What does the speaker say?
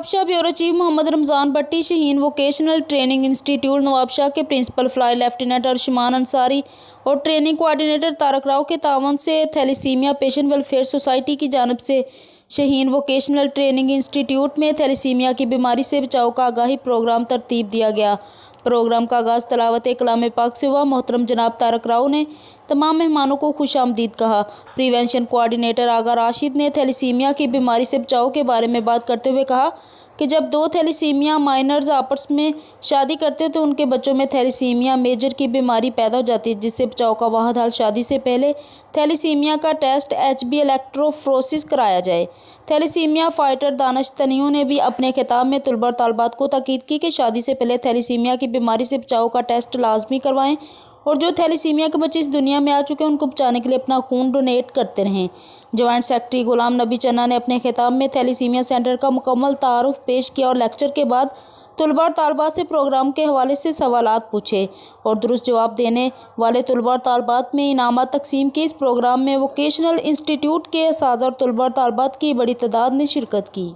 Nawabshah bureau chief Mohammad Ramzan Bhatti, Shaheen vocational training institute Nawabshah के principal flight lieutenant Arshman Ansari और training coordinator Tarak Rao के तावन से थैलेसीमिया पेशेंट वेलफेयर सोसाइटी की जानिब से शहीन वोकेशनल ट्रेनिंग इंस्टीट्यूट में थैलेसीमिया की बीमारी से बचाव का आगाही प्रोग्राम तरतीब दिया गया। प्रोग्राम का आगाज़ तलावत कलाम पाक से हुआ। मोहतरम जनाब तारक राव ने तमाम मेहमानों को खुशामदीद कहा। प्रिवेंशन कोऑर्डिनेटर आगा राशिद ने थैलेसीमिया की बीमारी से बचाव के बारे में बात करते हुए कहा कि जब दो थैलेसीमिया माइनर्स आपस में शादी करते हैं तो उनके बच्चों में थैलेसीमिया मेजर की बीमारी पैदा हो जाती है, जिससे बचाव का वाहिद हल शादी से पहले थैलेसीमिया का टेस्ट HB इलेक्ट्रोफोरेसिस कराया जाए। थैलेसीमिया फाइटर दानिश तनियों ने भी अपने खिताब में तलबा और तालबात को ताकीद की कि शादी से पहले थैलेसीमिया की बीमारी से बचाव का टेस्ट लाजमी करवाएं और जो थैलेसीमिया के बच्चे इस दुनिया में आ चुके हैं उनको बचाने के लिए अपना खून डोनेट करते रहें। जॉइंट सेक्रेटरी गुलाम नबी चन्ना ने अपने खिताब में थैलेसीमिया सेंटर का मुकम्मल तारुफ पेश किया और लेक्चर के बाद तलबा और तालबात से प्रोग्राम के हवाले से सवालात पूछे और दुरुस्त जवाब देने वाले तलबा और तालबात में इनामात तकसीम की। इस प्रोग्राम में वोकेशनल इंस्टीट्यूट के असातिज़ा और तलबा और तालबात की बड़ी तादाद ने शिरकत की।